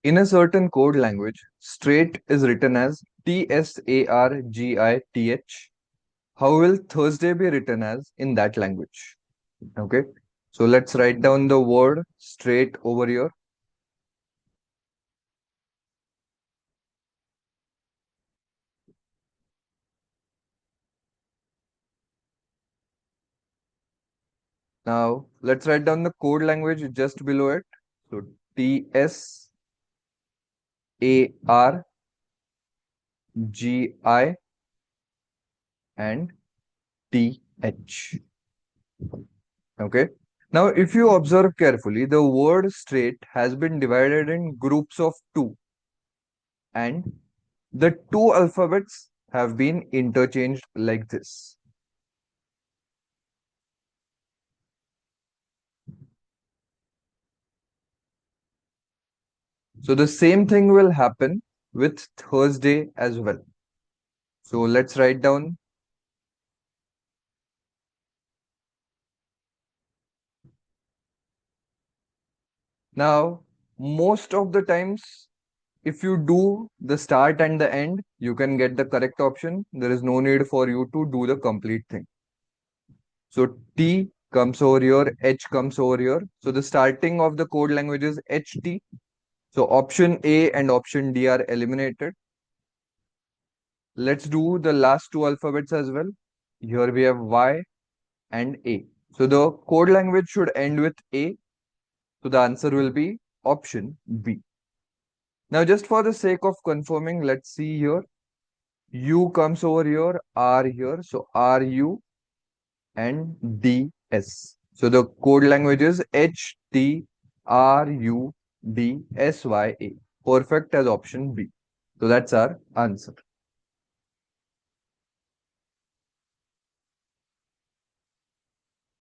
In a certain code language, straight is written as TSARGITH. How will Thursday be written as in that language? Okay. So let's write down the word straight over here. Now let's write down the code language just below it. So TSARGI and TH. Okay. Now, if you observe carefully, the word straight has been divided in groups of two, and the two alphabets have been interchanged like this. So the same thing will happen with Thursday as well. So let's write down. Now, most of the times, if you do the start and the end, you can get the correct option. There is no need for you to do the complete thing. So T comes over here, H comes over here. So the starting of the code language is HT. So option A and option D are eliminated. Let's do the last two alphabets as well. Here we have Y and A. So the code language should end with A. So the answer will be option B. Now just for the sake of confirming, let's see here. U comes over here, R here. So RU and DS. So the code language is HTRUDSYA. Perfect as option B. So that's our answer.